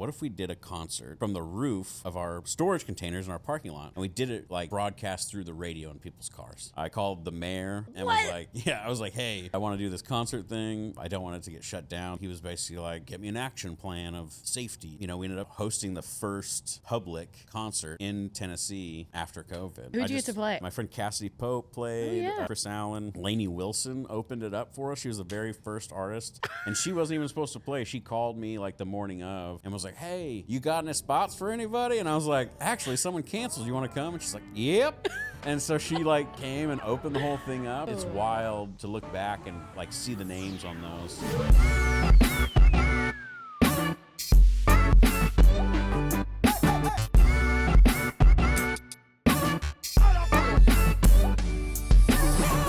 what if we did a concert from the roof of our storage containers in our parking lot? And we did it like broadcast through the radio in people's cars. I called the mayor and was like, hey, I want to do this concert thing. I don't want it to get shut down. He was basically like, get me an action plan of safety. You know, we ended up hosting the first public concert in Tennessee after COVID. Who'd you get to play? My friend Cassidy Pope played. Oh, yeah. Chris Allen. Lainey Wilson opened it up for us. She was the very first artist. And she wasn't even supposed to play. She called me like the morning of and was like, hey, you got any spots for anybody? And I was like, actually, someone canceled. You want to come? And she's like, yep. And so she like came and opened the whole thing up. It's wild to look back and like see the names on those.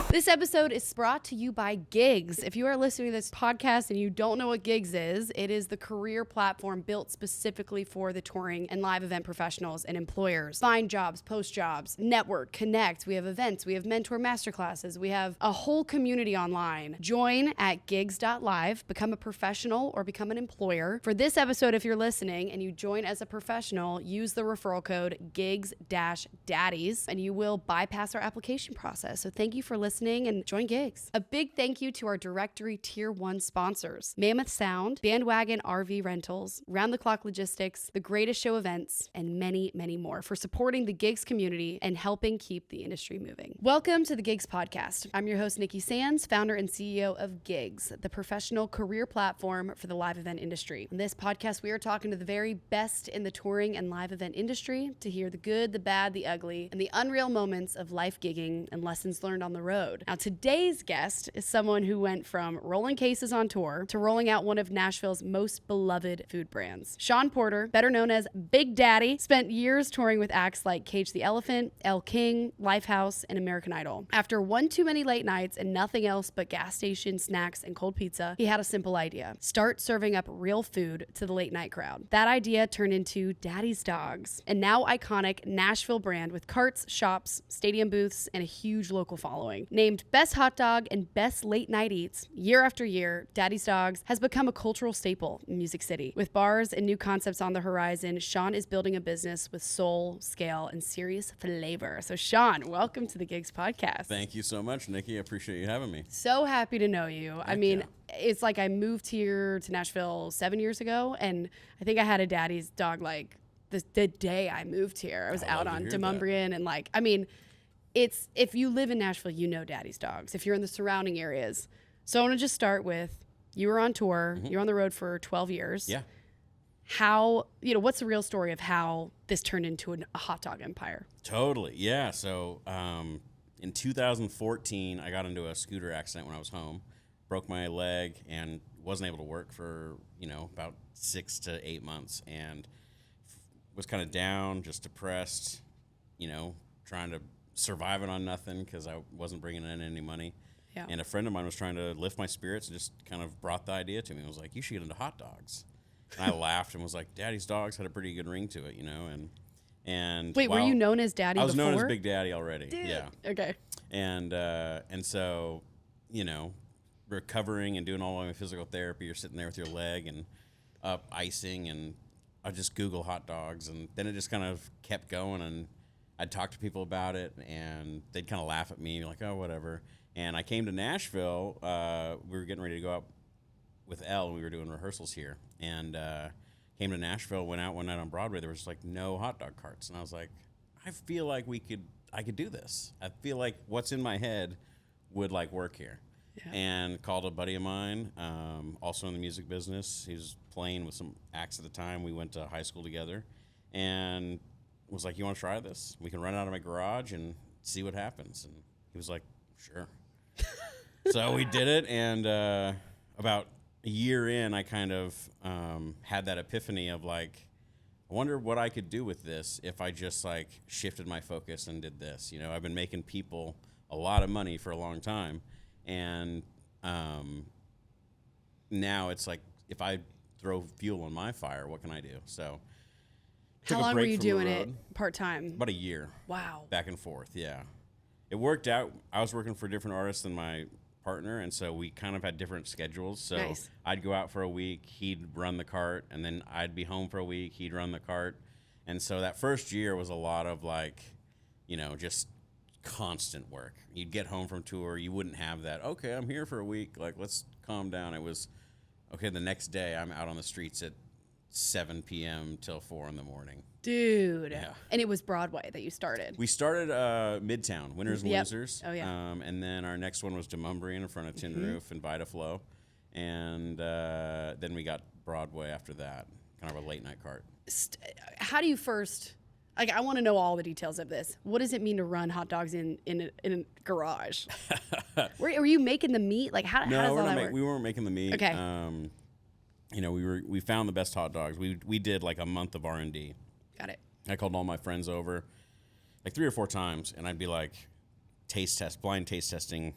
This episode is brought to you by Gigs. If you are listening to this podcast and you don't know what Gigs is, it is the career platform built specifically for the touring and live event professionals and employers. Find jobs, post jobs, network, connect. We have events, we have mentor masterclasses, we have a whole community online. Join at gigs.live, become a professional or become an employer. For this episode, if you're listening and you join as a professional, use the referral code GIGS-daddies and you will bypass our application process. So thank you for listening and join Gigs. A big thank you to our directory Tier 1 sponsors, Mammoth Sound, Bandwagon RV Rentals, Round the Clock Logistics, The Greatest Show Events, and many, many more for supporting the Gigs community and helping keep the industry moving. Welcome to the Gigs Podcast. I'm your host, Nikki Sands, founder and CEO of Gigs, the professional career platform for the live event industry. In this podcast, we are talking to the very best in the touring and live event industry to hear the good, the bad, the ugly, and the unreal moments of life gigging and lessons learned on the road. Now, today's guest is someone who went from rolling cases on tour to rolling out one of Nashville's most beloved food brands. Sean Porter, better known as Big Daddy, spent years touring with acts like Cage the Elephant, Elle King, Lifehouse, and American Idol. After one too many late nights and nothing else but gas station snacks and cold pizza, he had a simple idea: start serving up real food to the late night crowd. That idea turned into Daddy's Dogs, a now iconic Nashville brand with carts, shops, stadium booths, and a huge local following. Named Best Hot Dog and Best Late Night Eats year after year, Daddy's Dogs has become a cultural staple in Music City. With bars and new concepts on the horizon, Sean is building a business with soul, scale, and serious flavor. So Sean, welcome to the Gigs Podcast. Thank you so much, Nikki. I appreciate you having me. So happy to know you. It's like I moved here to Nashville 7 years ago, and I think I had a Daddy's Dog like the day I moved here. I was out on Demumbrian and it's, if you live in Nashville, you know Daddy's Dogs. If you're in the surrounding areas. So I want to just start with, you were on tour, you're on the road for 12 years. Yeah. How, what's the real story of how this turned into a hot dog empire? Totally, yeah. So in 2014, I got into a scooter accident when I was home, broke my leg, and wasn't able to work for, about 6 to 8 months, and was kind of down, just depressed, trying to surviving on nothing because I wasn't bringing in any money. Yeah. And a friend of mine was trying to lift my spirits and just kind of brought the idea to me. I was like, you should get into hot dogs. And I laughed and was like, Daddy's Dogs had a pretty good ring to it, and wait, were you known as Daddy before? I was known as Big Daddy already. Dude. Yeah. Okay. And so, recovering and doing all my physical therapy, you're sitting there with your leg and up icing, and I just Google hot dogs, and then it just kind of kept going, and I'd talk to people about it, and they'd kind of laugh at me, like, oh, whatever. And I came to Nashville. We were getting ready to go out with Elle. We were doing rehearsals here. And came to Nashville, went out one night on Broadway. There was, no hot dog carts. And I was like, I feel like I could do this. I feel like what's in my head would, work here. Yeah. And called a buddy of mine, also in the music business. He was playing with some acts at the time. We went to high school together. And was like, you want to try this? We can run out of my garage and see what happens. And he was like, sure. So we did it, and about a year in, I kind of had that epiphany of I wonder what I could do with this if I just shifted my focus and did this. I've been making people a lot of money for a long time, and now it's if I throw fuel on my fire, what can I do? So how long were you doing it part-time? About a year. Wow. Back and forth, yeah. It worked out. I was working for different artists than my partner, and so we kind of had different schedules. So Nice. I'd go out for a week, he'd run the cart, and then I'd be home for a week, he'd run the cart. And so that first year was a lot of like, just constant work. You'd get home from tour, you wouldn't have that, okay, I'm here for a week, like, let's calm down. It was, okay, the next day I'm out on the streets at 7 p.m. till 4 in the morning. Dude. Yeah. And it was Broadway that you started. We started Midtown, Winners and Yep. Losers. Oh, yeah. And then our next one was Demumbrian in front of Tin Roof and Vitaflow. And then we got Broadway after that, kind of a late night cart. How do you first, like, I want to know all the details of this. What does it mean to run hot dogs in a garage? Were you making the meat? Like, how does all that work? We weren't making the meat. Okay. We found the best hot dogs. We did like a month of R&D. Got it. I called all my friends over like 3 or 4 times, and I'd be like, blind taste testing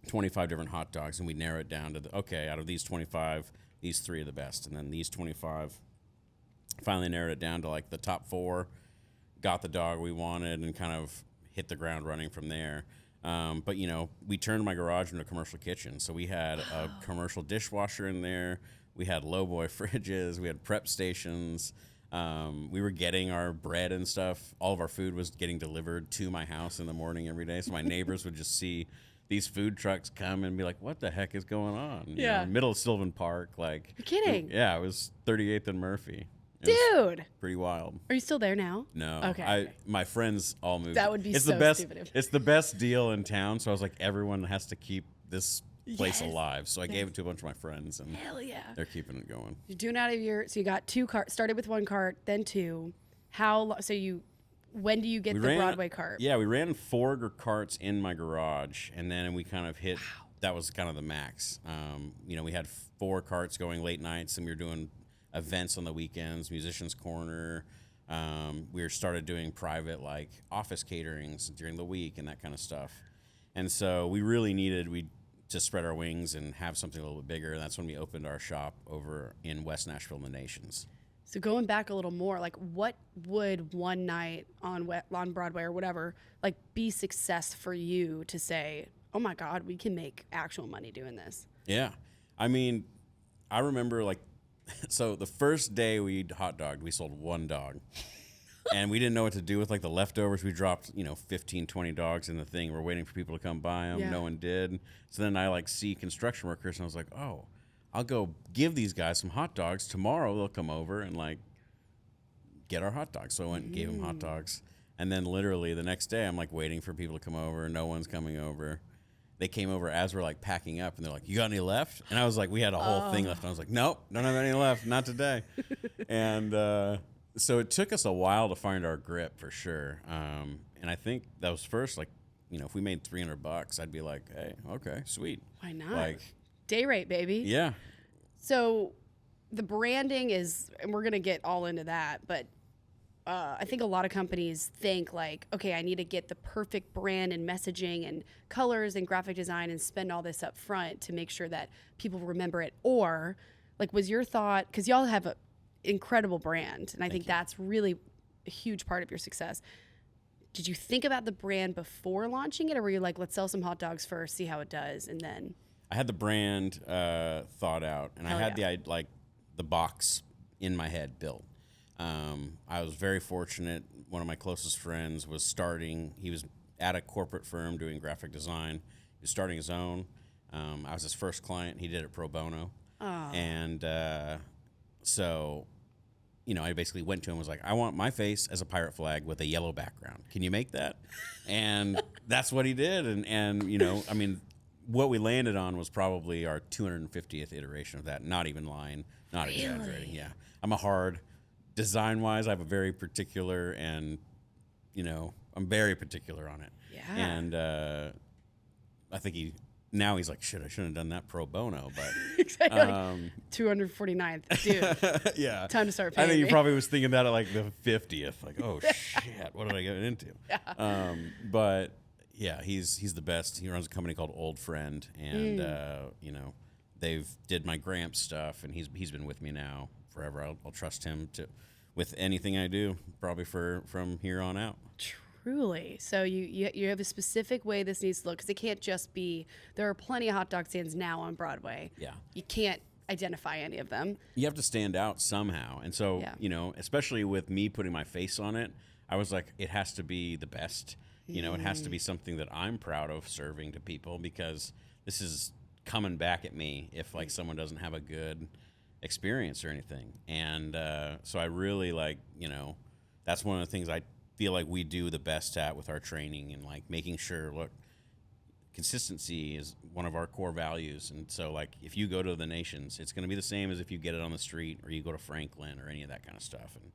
25 different hot dogs, and we'd narrow it down to, okay, out of these 25, these 3 are the best. And then these 25, finally narrowed it down to like the top 4, got the dog we wanted, and kind of hit the ground running from there. But, we turned my garage into a commercial kitchen. So we had a commercial dishwasher in there. We had lowboy fridges. We had prep stations. We were getting our bread and stuff. All of our food was getting delivered to my house in the morning every day. So my neighbors would just see these food trucks come and be like, what the heck is going on? Yeah. Middle of Sylvan Park. Like, You're kidding. It was 38th and Murphy. Dude. Pretty wild. Are you still there now? No. Okay. My friends all moved. That would be it's so the best, stupid. It's the best deal in town. So I was like, everyone has to keep this place Yes. alive. So I gave it to a bunch of my friends, and Hell yeah. they're keeping it going. You're doing out of so you got 2 carts, started with 1 cart, then 2. When do you get the Broadway cart? Yeah, we ran 4 carts in my garage, and then we kind of hit, that was kind of the max. We had 4 carts going late nights, and we were doing events on the weekends, Musicians Corner. We started doing private, like, office caterings during the week and that kind of stuff. And so we really needed to spread our wings and have something a little bit bigger. And that's when we opened our shop over in West Nashville in the Nations. So going back a little more, like, what would one night on Broadway or whatever, like, be success for you to say, oh my God, we can make actual money doing this? Yeah. I mean, I remember, like, so the first day we hot dogged, we sold 1 dog. And we didn't know what to do with, like, the leftovers. We dropped, 15, 20 dogs in the thing. We're waiting for people to come buy them. Yeah. No one did. So then I, like, see construction workers, and I was like, oh, I'll go give these guys some hot dogs. Tomorrow they'll come over and, like, get our hot dogs. So I went and gave them hot dogs. And then literally the next day I'm, like, waiting for people to come over. No one's coming over. They came over as we're, like, packing up, and they're like, you got any left? And I was like, we had a whole thing left. And I was like, nope, don't have any left. Not today. And so it took us a while to find our grip, for sure. And I think that was first, like, if we made $300, I'd be like, hey, okay, sweet. Why not? Like, Day rate, baby. yeah. So the branding is, and we're going to get all into that, but I think a lot of companies think like, okay, I need to get the perfect brand and messaging and colors and graphic design and spend all this up front to make sure that people remember it. Or, like, was your thought, because y'all have an incredible brand, and I think that's really a huge part of your success. Did you think about the brand before launching it, or were you like, let's sell some hot dogs first, see how it does, and then? I had the brand thought out, and I had the box in my head built. I was very fortunate. One of my closest friends was starting. He was at a corporate firm doing graphic design. He was starting his own. I was his first client. He did it pro bono. And so, I basically went to him and was like, I want my face as a pirate flag with a yellow background. Can you make that? And that's what he did. And what we landed on was probably our 250th iteration of that. Not even lying, not exaggerating. Yeah. I'm a hard, design-wise, I have a very particular, and, I'm very particular on it. Yeah. And I think he's like, shit, I shouldn't have done that pro bono, but Exactly. 249th, dude. yeah. Time to start paying I think he me. probably was thinking that at like the 50th, like, oh shit, what did I get into? Yeah. But yeah, he's the best. He runs a company called Old Friend, and they've did my Gramps stuff, and he's been with me now forever. I'll trust him with anything I do, probably from here on out. Truly. So you have a specific way this needs to look, because it can't just be, there are plenty of hot dog stands now on Broadway. Yeah. You can't identify any of them. You have to stand out somehow. And so, Yeah. you know, especially with me putting my face on it, I was like, it has to be the best. You know, it has to be something that I'm proud of serving to people, because this is coming back at me if like someone doesn't have a good experience or anything. And so I really like, you know, that's one of the things I feel like we do the best at with our training, and like making sure, look, consistency is one of our core values. And so like if you go to the Nations, it's going to be the same as if you get it on the street or you go to Franklin or any of that kind of stuff. And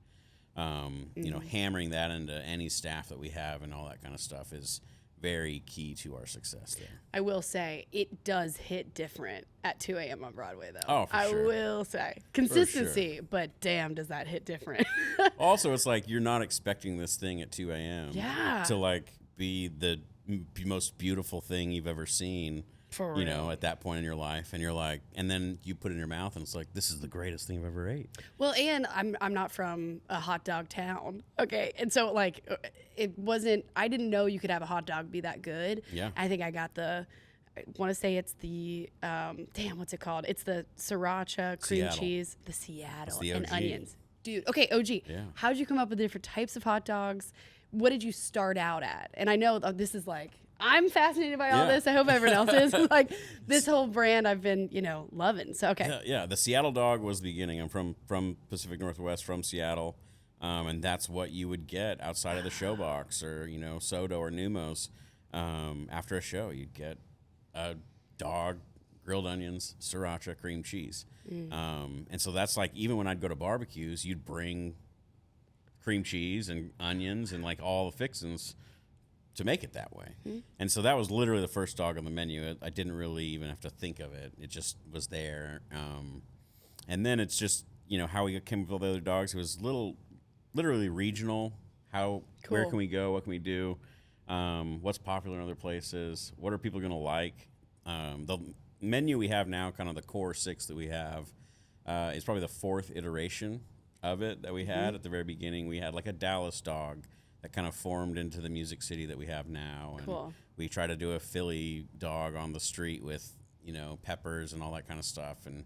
you know, hammering that into any staff that we have and all that kind of stuff is very key to our success there. I will say it does hit different at 2 a.m. on Broadway, though. Oh, for sure. I will say consistency, but damn, does that hit different. Also, it's like you're not expecting this thing at 2 a.m. Yeah. to like be the most beautiful thing you've ever seen. For you real. know, at that point in your life, and you're like, and then you put it in your mouth, and it's like, this is the greatest thing I've ever ate. Well, and I'm not from a hot dog town, okay? And so, like, it wasn't, I didn't know you could have a hot dog be that good. Yeah. I think I got I want to say it's the, damn, what's it called? It's the sriracha, cream Seattle. cheese, the Seattle, the and OG. onions. Dude, okay, OG. Yeah. How'd you come up with the different types of hot dogs? What did you start out at? And I know this is like, I'm fascinated by all Yeah. this. I hope everyone else is. Like, this whole brand I've been, you know, loving. So, okay. Yeah, the Seattle dog was the beginning. I'm from Pacific Northwest, from Seattle, and that's what you would get outside of the showbox or, you know, Soto or Numos. After a show, you'd get a dog, grilled onions, sriracha, cream cheese. And so that's like, even when I'd go to barbecues, you'd bring cream cheese and onions and like all the fixins to make it that way. And so that was literally the first dog on the menu. I didn't really even have to think of it. It just was there. And then it's just, you know, how we came up with the other dogs. It was literally regional. Where Cool. can we go? What can we do? What's popular in other places? What are people going to like? The menu we have now, kind of the core 6 that we have, is probably the 4th iteration of it that we had. At the very beginning, we had like a Dallas dog that kind of formed into the Music City that we have now. And Cool. we try to do a Philly dog on the street with, you know, peppers and all that kind of stuff. And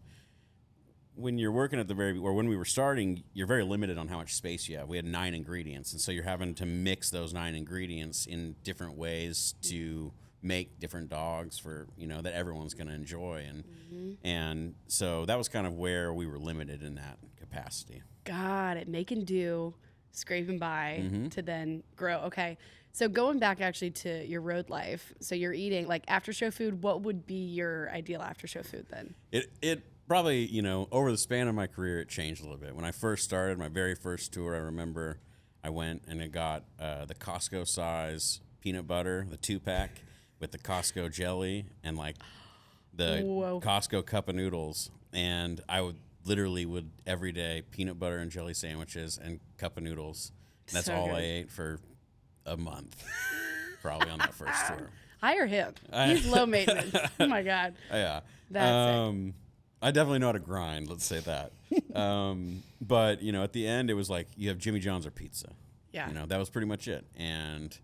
when you're working at when we were starting, you're very limited on how much space you have. We had 9 ingredients. And so you're having to mix those 9 ingredients in different ways to make different dogs for, you know, that everyone's going to enjoy. And so that was kind of where we were limited in that capacity. Got it. Make and do, scraping by Mm-hmm. to then grow. Okay. So going back actually to your road life, so you're eating like after show food. What would be your ideal after show food then? It probably, you know, over the span of my career, it changed a little bit. When I first started, my very first tour, I remember I went and I got the Costco size peanut butter, the 2-pack with the Costco jelly and like the Whoa. Costco cup of noodles. And I would every day peanut butter and jelly sandwiches and cup of noodles. And that's So all good. I ate for a month, probably on that first tour. Hire him. He's low maintenance. Oh my God. Yeah. That's sick. I definitely know how to grind, let's say that. But, you know, at the end, it was like you have Jimmy John's or pizza. Yeah. You know, that was pretty much it. And,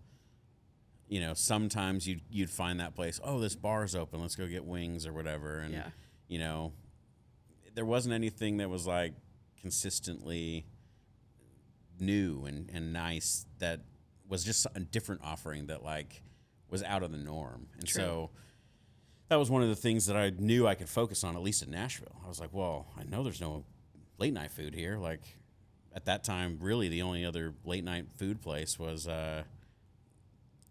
you know, sometimes you'd find that place, oh, this bar's open, let's go get wings or whatever. And, Yeah. you know, there wasn't anything that was like consistently new and nice that was just a different offering that like was out of the norm. And True. so that was one of the things that I knew I could focus on, at least in Nashville. I was like, well, I know there's no late night food here. Like at that time, really the only other late night food place was,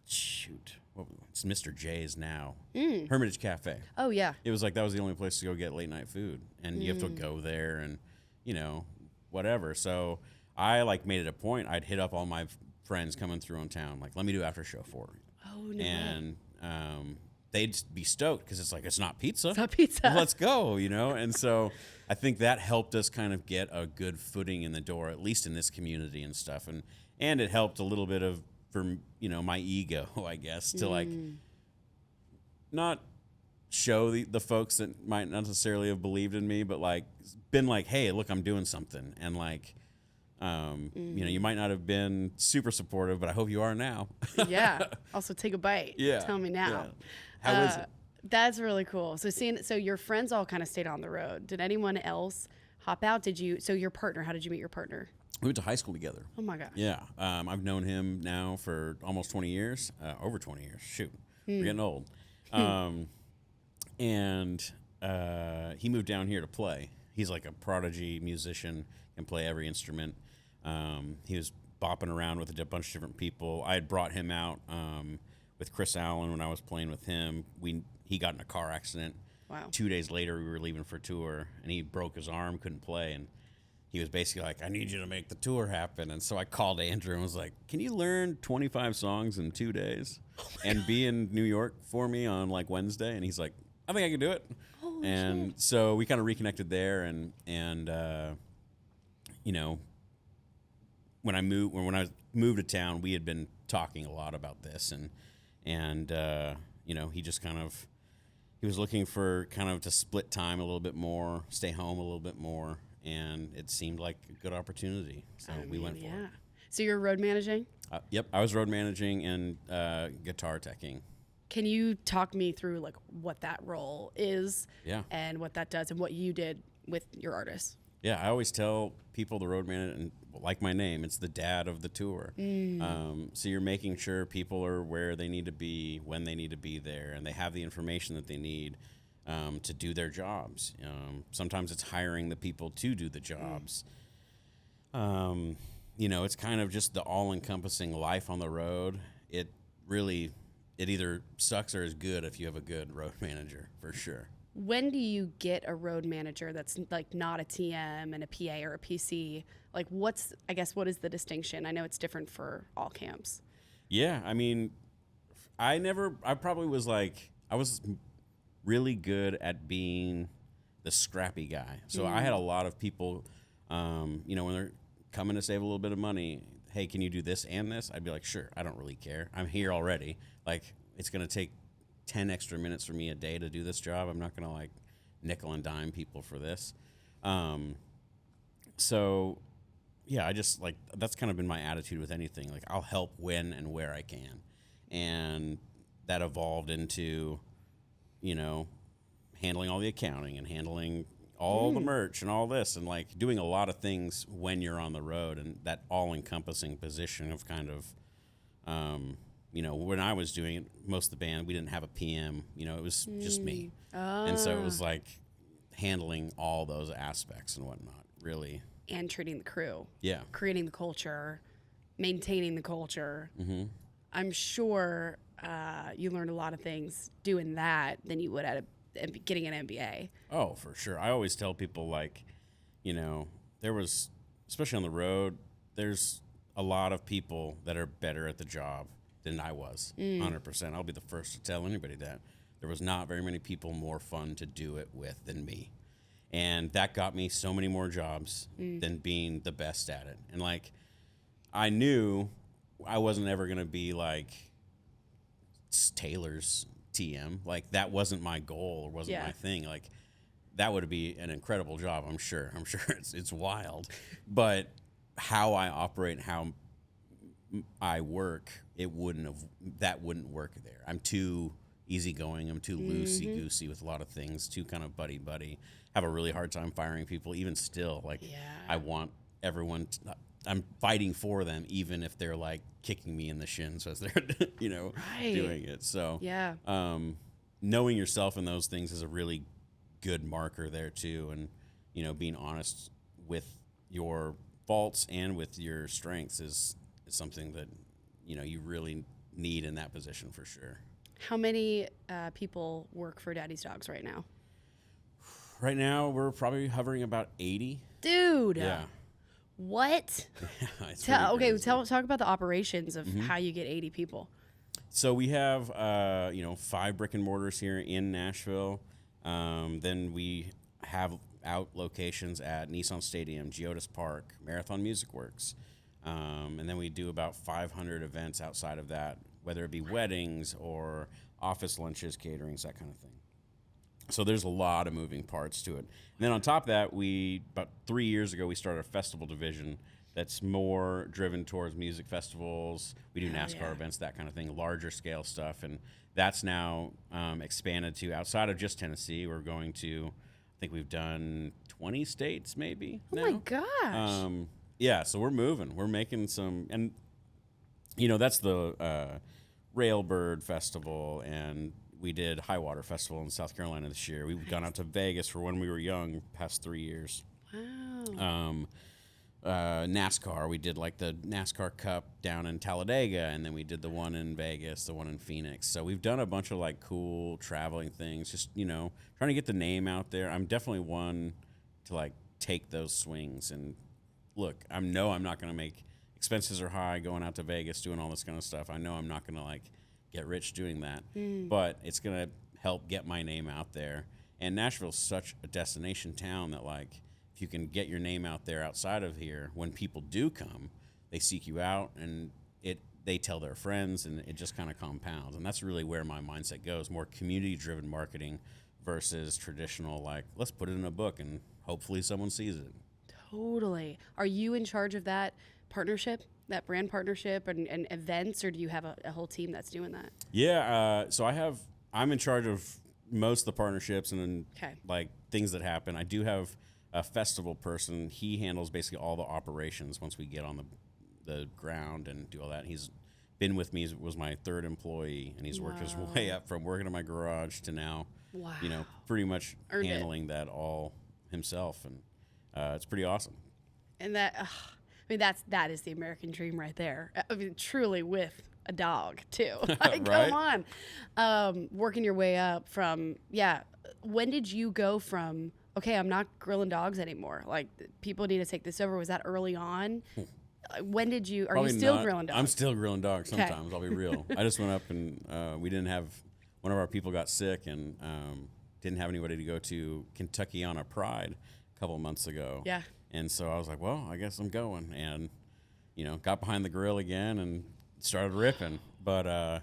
it's Mr. J's now, Hermitage Cafe. Oh yeah. It was like that was the only place to go get late night food, and you have to go there and, you know, whatever. So I like made it a point. I'd hit up all my friends coming through in town, like, let me do after show for you. Oh no. And they'd be stoked because it's like, it's not pizza. It's not pizza. Let's go, you know? And so I think that helped us kind of get a good footing in the door, at least in this community and stuff. And it helped a little bit of, for, you know, my ego, I guess, to like not show the folks that might not necessarily have believed in me, but like been like, hey, look, I'm doing something. And like, You might not have been super supportive, but I hope you are now. Yeah. Also, take a bite. Yeah. Tell me now. Yeah. How is it? That's really cool. So your friends all kind of stayed on the road. Did anyone else hop out? So your partner, how did you meet your partner? We went to high school together. Oh my gosh. Yeah. I've known him now for almost 20 years, over 20 years. Shoot. We're getting old. And he moved down here to play. He's like a prodigy musician, can play every instrument. He was bopping around with a bunch of different people. I had brought him out with Chris Allen when I was playing with him. He got in a car accident. Wow. 2 days later, we were leaving for tour, and he broke his arm, couldn't play, and he was basically like, I need you to make the tour happen. And so I called Andrew and was like, can you learn 25 songs in 2 days and be in New York for me on like Wednesday? And he's like, I think I can do it. Holy and shit. So we kind of reconnected there. And when I moved to town, we had been talking a lot about this. And he just he was looking for kind of to split time a little bit more, stay home a little bit more. And it seemed like a good opportunity, so we went for it. So you're road managing? Yep, I was road managing and guitar teching. Can you talk me through like what that role is? Yeah. And what that does and what you did with your artists? Yeah, I always tell people the road manager, and like my name, it's the dad of the tour. So you're making sure people are where they need to be, when they need to be there, and they have the information that they need. To do their jobs. Sometimes it's hiring the people to do the jobs. It's kind of just the all-encompassing life on the road. It either sucks or is good if you have a good road manager, for sure. When do you get a road manager that's like not a TM and a PA or a PC? Like what is the distinction? I know it's different for all camps. Yeah, I mean, I was really good at being the scrappy guy. So I had a lot of people, when they're coming to save a little bit of money, hey, can you do this and this? I'd be like, sure, I don't really care. I'm here already. Like, it's going to take 10 extra minutes for me a day to do this job. I'm not going to like nickel and dime people for this. So yeah, I just like, that's kind of been my attitude with anything. Like, I'll help when and where I can. And that evolved into, handling all the accounting and handling all the merch and all this and like doing a lot of things when you're on the road, and that all-encompassing position of kind of, when I was doing it, most of the band, we didn't have a PM, it was just me. And so it was like handling all those aspects and whatnot, really. And treating the crew. Yeah. Creating the culture, maintaining the culture. Mm-hmm. I'm sure you learned a lot of things doing that than you would getting an MBA. Oh, for sure. I always tell people, like, there was, especially on the road, there's a lot of people that are better at the job than I was, 100%. I'll be the first to tell anybody that. There was not very many people more fun to do it with than me. And that got me so many more jobs than being the best at it. And, like, I knew I wasn't ever going to be, like, Taylor's TM. Like, that wasn't my goal or wasn't my thing. Like, that would be an incredible job, I'm sure. I'm sure it's wild. But how I operate, how I work, that wouldn't work there. I'm too easygoing. I'm too loosey-goosey with a lot of things, too kind of buddy-buddy. Have a really hard time firing people, even still. Like, I want everyone I'm fighting for them, even if they're like kicking me in the shins as they're, doing it. So, knowing yourself in those things is a really good marker there too. And, being honest with your faults and with your strengths is something that, you really need in that position for sure. How many people work for Daddy's Dogs right now? Right now, we're probably hovering about 80. Dude. Yeah. What? Talk about the operations of how you get 80 people. So we have, 5 brick and mortars here in Nashville. Then we have out locations at Nissan Stadium, Geodis Park, Marathon Music Works. And then we do about 500 events outside of that, whether it be weddings or office lunches, caterings, that kind of thing. So there's a lot of moving parts to it. And then on top of that, about 3 years ago, we started a festival division that's more driven towards music festivals. We do Hell NASCAR yeah. events, that kind of thing, larger scale stuff. And that's now expanded to outside of just Tennessee. We're going to, I think we've done 20 states maybe Oh now. my gosh. Yeah, so we're moving. We're making some, and that's the Railbird Festival, and we did High Water Festival in South Carolina this year. We've gone out to Vegas for when we were young, past 3 years. Wow. NASCAR, we did like the NASCAR Cup down in Talladega, and then we did the one in Vegas, the one in Phoenix. So we've done a bunch of like cool traveling things, just trying to get the name out there. I'm definitely one to like take those swings, and look, I'm not going to make, expenses are high going out to Vegas doing all this kind of stuff. I know I'm not going to like get rich doing that, but it's going to help get my name out there. And Nashville's such a destination town that like, if you can get your name out there outside of here, when people do come, they seek you out, and they tell their friends, and it just kind of compounds. And that's really where my mindset goes, more community-driven marketing versus traditional, like, let's put it in a book and hopefully someone sees it. Totally. Are you in charge of that partnership, that brand partnership and events, or do you have a whole team that's doing that? Yeah, so I'm in charge of most of the partnerships and then Okay. like things that happen. I do have a festival person. He handles basically all the operations once we get on the ground and do all that. He's been with me, was my third employee, and he's worked his way up from working in my garage to now, Wow. pretty much Earned handling that all himself. And it's pretty awesome. And that, that is the American dream right there. I mean, truly with a dog too. Like, Right? Come on. Working your way up from, when did you go from, okay, I'm not grilling dogs anymore, like people need to take this over? Was that early on? When did you, are Probably you still not. grilling dogs? I'm still grilling dogs sometimes, I'll be real. I just went up and we didn't have, one of our people got sick and didn't have anybody to go to Kentuckiana Pride a couple of months ago. Yeah. And so I was like, well, I guess I'm going. And, got behind the grill again and started ripping. But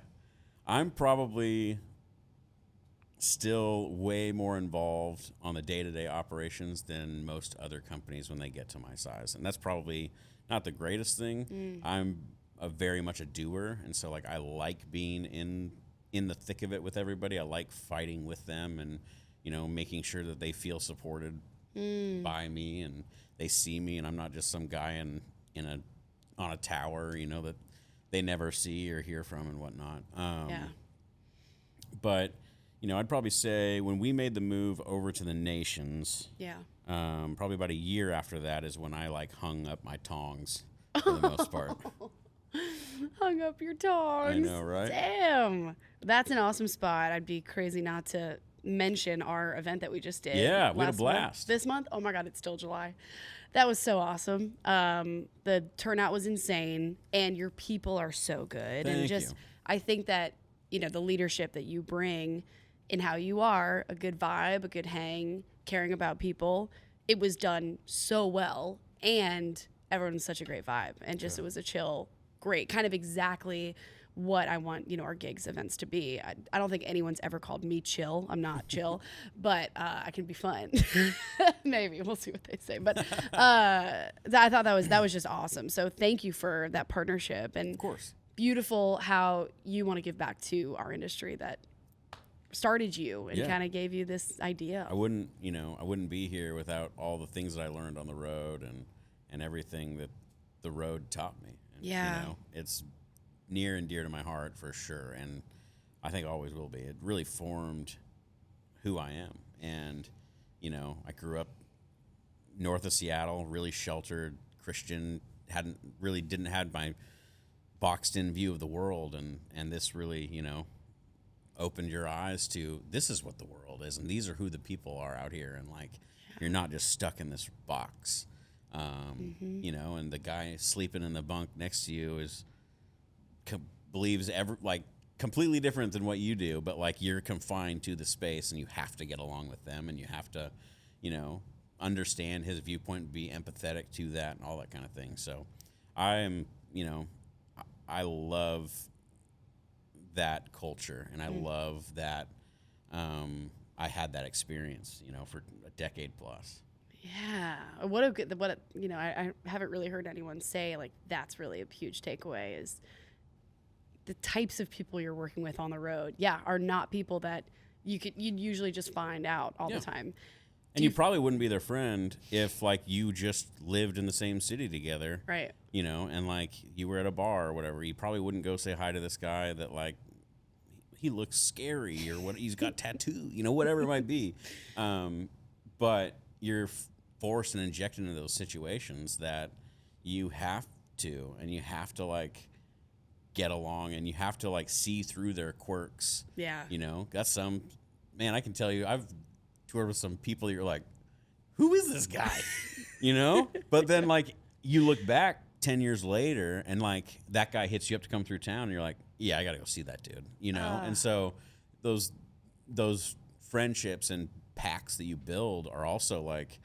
I'm probably still way more involved on the day-to-day operations than most other companies when they get to my size. And that's probably not the greatest thing. I'm very much a doer. And so like, I like being in the thick of it with everybody. I like fighting with them and, making sure that they feel supported by me and they see me, and I'm not just some guy on a tower, that they never see or hear from and whatnot. But, I'd probably say when we made the move over to the Nations, probably about a year after that is when I like hung up my tongs for the most part. Hung up your tongs. I know, right? Damn. That's an awesome spot. I'd be crazy not to mention our event that we just did. Yeah, we had a last blast. month. This month? Oh my God, it's still July. That was so awesome. The turnout was insane, and your people are so good. Thank and just, you. I think that, the leadership that you bring in how you are, a good vibe, a good hang, caring about people, it was done so well, and everyone's such a great vibe, and just it was a chill, great, kind of exactly what I want, our gigs events to be. I don't think anyone's ever called me chill. I'm not chill, but I can be fun. Maybe we'll see what they say. But I thought that was just awesome. So thank you for that partnership, and Of course. beautiful how you want to give back to our industry that started you and kind of gave you this idea. I wouldn't be here without all the things that I learned on the road and everything that the road taught me. And, it's near and dear to my heart for sure, and I think always will be. It really formed who I am. And I grew up north of Seattle, really sheltered Christian, didn't have my boxed in view of the world, and this really opened your eyes to, this is what the world is, and these are who the people are out here, and like you're not just stuck in this box. And the guy sleeping in the bunk next to you believes completely different than what you do, but like you're confined to the space, and you have to get along with them, and you have to, understand his viewpoint, be empathetic to that, and all that kind of thing. So I love that culture, and I love that I had that experience, for a decade plus. Yeah. What a good, I haven't really heard anyone say like that's really a huge takeaway is the types of people you're working with on the road. Yeah, are not people that you'd usually just find out all the time. And you probably wouldn't be their friend if like you just lived in the same city together. Right. You know, and like you were at a bar or whatever. You probably wouldn't go say hi to this guy that like he looks scary or what he's got tattoo, you know, whatever it might be. But you're forced and injected into those situations that you have to, and you have to like get along, and you have to like see through their quirks. Yeah. You know, man, I can tell you, I've toured with some people that you're like, who is this guy? You know? But then like you look back 10 years later and like that guy hits you up to come through town and you're like, yeah, I got to go see that dude, you know? And so those friendships and packs that you build are also like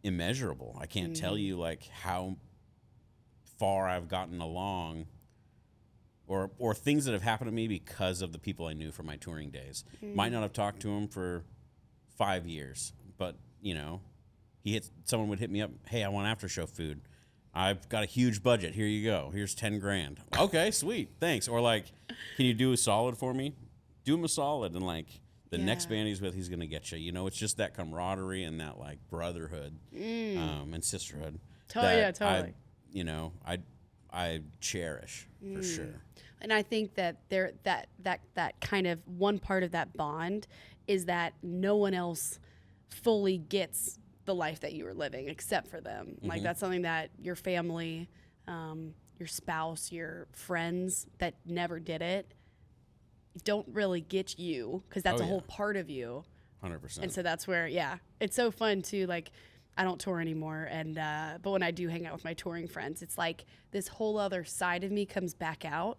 immeasurable. I can't tell you like how far I've gotten along or things that have happened to me because of the people I knew from my touring days. Might not have talked to them for 5 years, but you know, someone would hit me up, hey, I want after show food. I've got a huge budget. Here you go. Here's 10 grand. Okay, sweet. Thanks. Or like, can you do a solid for me? Do him a solid. And like the next band he's with, he's going to get you. You know, it's just that camaraderie and that like brotherhood and sisterhood. Totally. I cherish for sure. And I think that that kind of one part of that bond is that no one else fully gets the life that you were living except for them. Like that's something that your family, your spouse, your friends that never did it don't really get you because that's a whole part of you. 100%. And so that's where, it's so fun too. Like I don't tour anymore. And, but when I do hang out with my touring friends, it's like this whole other side of me comes back out.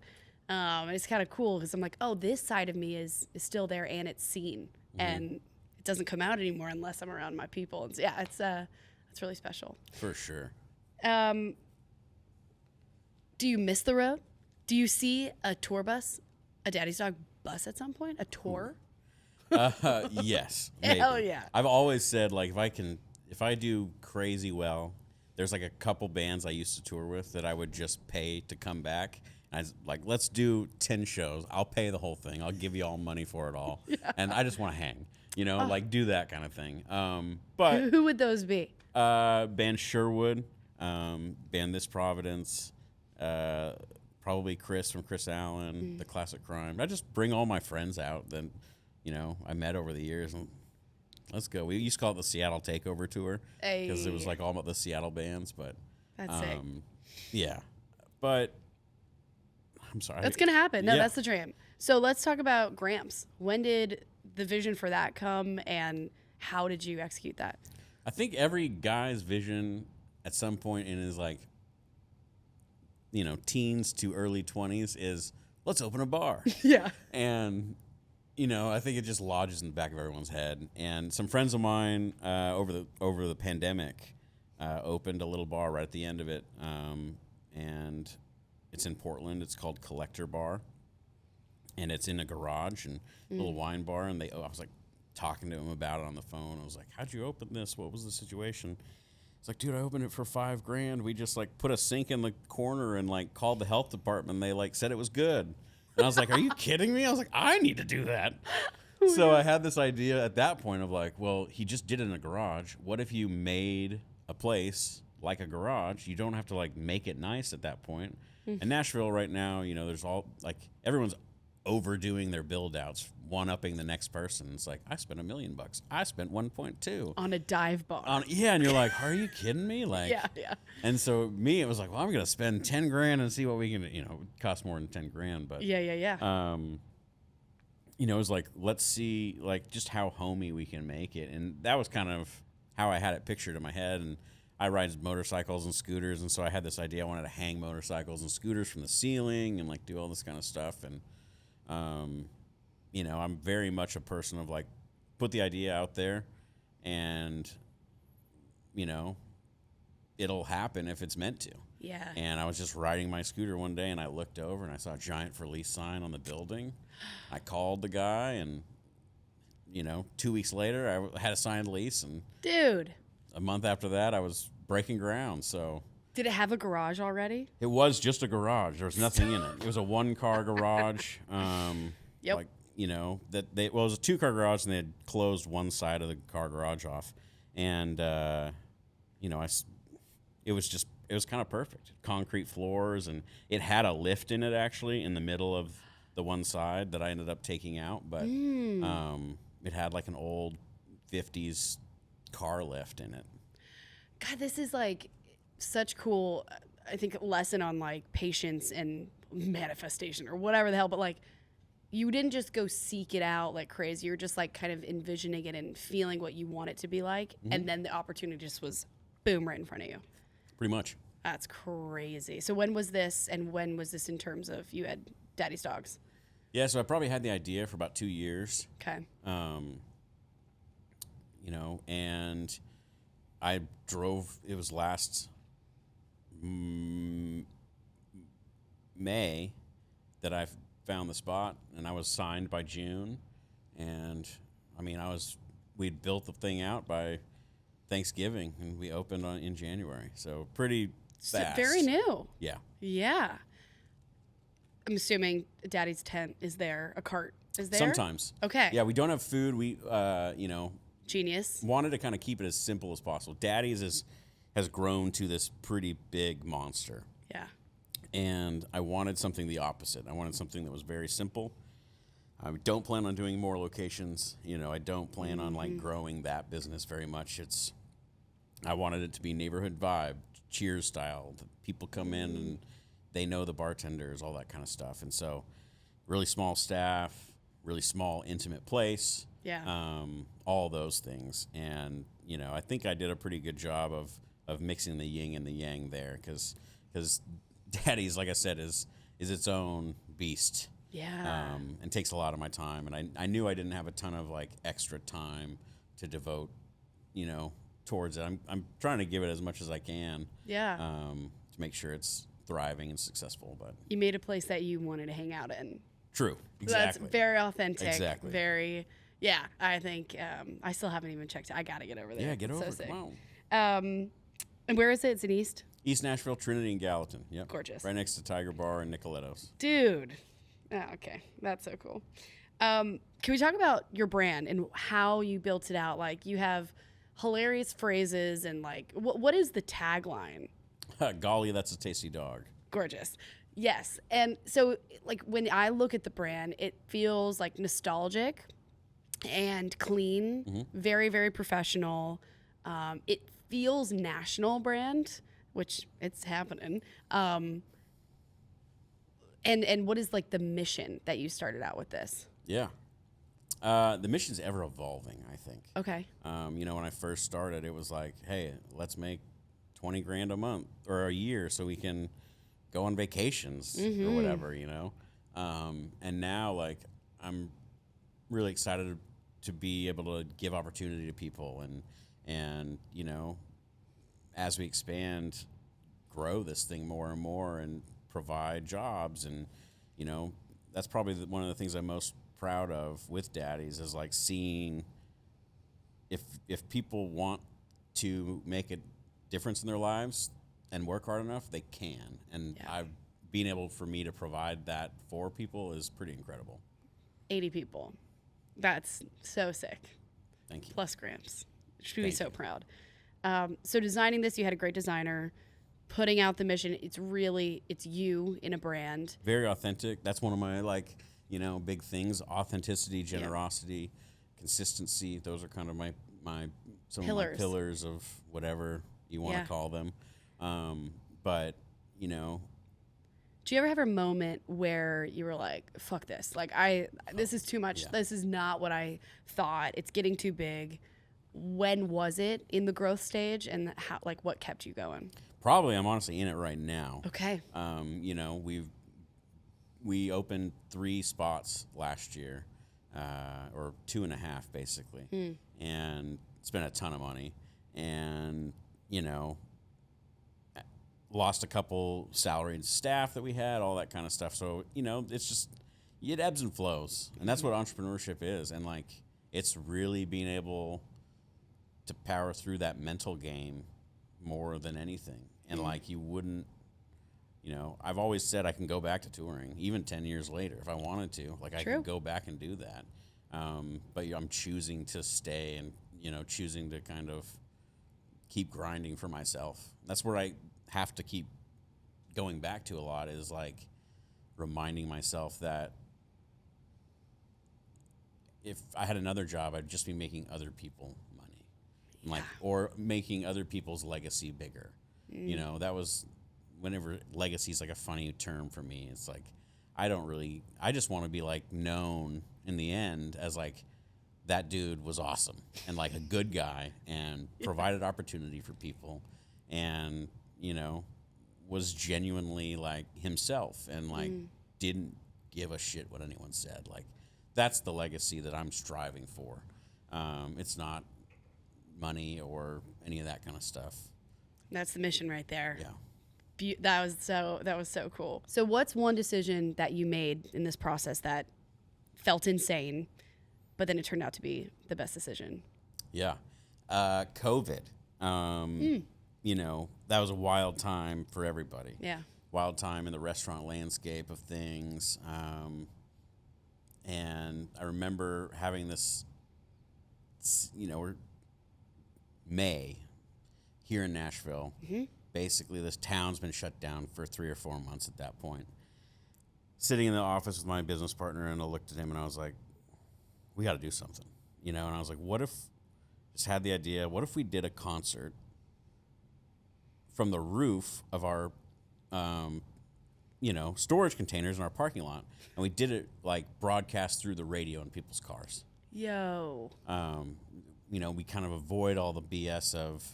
And it's kind of cool because I'm like, oh, this side of me is still there and it's seen and it doesn't come out anymore unless I'm around my people. And so, it's really special. For sure. Do you miss the road? Do you see a tour bus, a Daddy's Dog bus at some point? A tour? Yes. Maybe. Hell yeah. I've always said like if I do crazy well, there's like a couple bands I used to tour with that I would just pay to come back. And I was like, let's do 10 shows. I'll pay the whole thing. I'll give you all money for it all. And I just want to hang, you know, like do that kind of thing. But who would those be? Band Sherwood, band This Providence, probably Chris from Chris Allen, The Classic Crime. I just bring all my friends out that, you know, I met over the years. And let's go. We used to call it the Seattle Takeover Tour because it was like all about the Seattle bands. But that's sick. Yeah, but I'm sorry. That's gonna happen. No, that's the dream. So let's talk about Gramps. When did the vision for that come, and how did you execute that? I think every guy's vision at some point in his like, you know, teens to early 20s is let's open a bar. Yeah. And you know, I think it just lodges in the back of everyone's head. And some friends of mine over the pandemic opened a little bar right at the end of it, and it's in Portland. It's called Collector Bar, and it's in a garage and a little wine bar. And I was like talking to him about it on the phone. I was like, "How'd you open this? What was the situation?" It's like, "Dude, I opened it for $5 grand. We just like put a sink in the corner and like called the health department. And they like said it was good." And I was like, "Are you kidding me?" I was like, "I need to do that." So I had this idea at that point of like, well, he just did it in a garage. What if you made a place like a garage? You don't have to like make it nice at that point. In Nashville right now, you know, there's all like everyone's overdoing their build outs, one-upping the next person. It's like, I spent $1 million. I spent 1.2 on a dive bar. And you're like, are you kidding me? Like, yeah. And so me, it was like, well, I'm gonna spend 10 grand and see what we can, you know, it costs more than 10 grand, but yeah. You know, it was like, let's see, like, just how homey we can make it, and that was kind of how I had it pictured in my head. And I ride motorcycles and scooters, and so I had this idea. I wanted to hang motorcycles and scooters from the ceiling and like do all this kind of stuff. And you know, I'm very much a person of like, put the idea out there, and you know, it'll happen if it's meant to. Yeah. And I was just riding my scooter one day, and I looked over and I saw a giant for lease sign on the building. I called the guy, and you know, 2 weeks later, I had a signed lease, and dude, a month after that, I was breaking ground. So Did it have a garage already? it was just a garage. There was nothing in it. It was a 1-car garage. Yep. Like, it was a 2-car garage, and they had closed one side of the car garage off. And, it was kind of perfect. Concrete floors, and it had a lift in it, actually, in the middle of the one side that I ended up taking out. But it had like an old 50s car lift in it. God, this is like such cool, I think, lesson on like patience and manifestation or whatever the hell. But like, you didn't just go seek it out like crazy. You're just like kind of envisioning it and feeling what you want it to be like. And then the opportunity just was boom right in front of you. Pretty much. That's crazy. So when was this, and when was this in terms of you had Daddy's Dogs? Yeah, so I probably had the idea for about 2 years. Okay. And I drove, it was last May that I found the spot, and I was signed by June. And I mean, we'd built the thing out by Thanksgiving, and we opened in January. So pretty fast. Very new. Yeah. Yeah. I'm assuming Daddy's tent is there. A cart is there? Sometimes. Okay. Yeah, we don't have food. We, Genius. wanted to kind of keep it as simple as possible. Daddy's has grown to this pretty big monster. Yeah. And I wanted something the opposite. I wanted something that was very simple. I don't plan on doing more locations. I don't plan on like growing that business very much. I wanted it to be neighborhood vibe, Cheers style. People come in and they know the bartenders, all that kind of stuff. And so really small staff, really small, intimate place. Yeah. All those things. And, I think I did a pretty good job of mixing the yin and the yang there, because Daddy's, like I said, is its own beast. Yeah. And takes a lot of my time. And I knew I didn't have a ton of like extra time to devote, towards it. I'm trying to give it as much as I can. Yeah. To make sure it's thriving and successful. But You made a place that you wanted to hang out in. True. Exactly. That's very authentic. Exactly. Very, yeah. I think I still haven't even checked it. I got to get over there. Yeah, get over so it. sick. Wow. And where is it? It's in East? East Nashville, Trinity, and Gallatin. Yep. Gorgeous. Right next to Tiger Bar and Nicoletto's. Dude. Oh, okay. That's so cool. Can we talk about your brand and how you built it out? Like, you have hilarious phrases, and like, what is the tagline? Golly, that's a tasty dog. Gorgeous. Yes. And so like when I look at the brand, it feels like nostalgic and clean, very, very professional. It feels national brand, which it's happening. And what is like the mission that you started out with this? Yeah. The mission's ever evolving, I think. Okay. When I first started, it was like, hey, let's make 20 grand a month or a year so we can go on vacations or whatever, and now like I'm really excited to be able to give opportunity to people and as we expand, grow this thing more and more and provide jobs. And that's probably one of the things I'm most proud of with Daddy's is like seeing if people want to make a difference in their lives and work hard enough, they can. And being able for me to provide that for people is pretty incredible. 80 people. That's so sick. Thank you. Plus Gramps. Should be so proud. So designing this, you had a great designer. Putting out the mission, it's you in a brand. Very authentic. That's one of my big things. Authenticity, generosity, consistency. Those are kind of my some of my pillars of whatever you want to call them. But do you ever have a moment where you were like, fuck this, like this is too much, this is not what I thought, it's getting too big? When was it in the growth stage, and how, like, what kept you going? Probably I'm honestly in it right now. Okay. We opened 3 spots last year, or 2.5 basically, and spent a ton of money, and lost a couple salaried staff that we had, all that kind of stuff. So it's just, it ebbs and flows, and that's what entrepreneurship is. And like, it's really being able to power through that mental game more than anything. And like, you wouldn't, you know, I've always said I can go back to touring even 10 years later if I wanted to. Like, I can go back and do that. But I'm choosing to stay and, you know, choosing to kind of keep grinding for myself. That's where I have to keep going back to a lot, is like reminding myself that if I had another job, I'd just be making other people money, like, or making other people's legacy bigger. You know, that was, whenever legacy is like a funny term for me. It's like, I just want to be like known in the end as like, that dude was awesome and like a good guy and provided opportunity for people and, you know, was genuinely like himself and like didn't give a shit what anyone said. Like, that's the legacy that I'm striving for. It's not money or any of that kind of stuff. That's the mission right there. Yeah. That was so cool. So what's one decision that you made in this process that felt insane, but then it turned out to be the best decision? Yeah. COVID. You know, that was a wild time for everybody. Yeah. Wild time in the restaurant landscape of things. And I remember having this, you know, May here in Nashville. Basically, this town's been shut down for 3 or 4 months at that point. Sitting in the office with my business partner, and I looked at him and I was like, we got to do something, you know? And I was like, what if, just had the idea, what if we did a concert from the roof of our, you know, storage containers in our parking lot, and we did it like broadcast through the radio in people's cars. Yo. You know, we kind of avoid all the BS of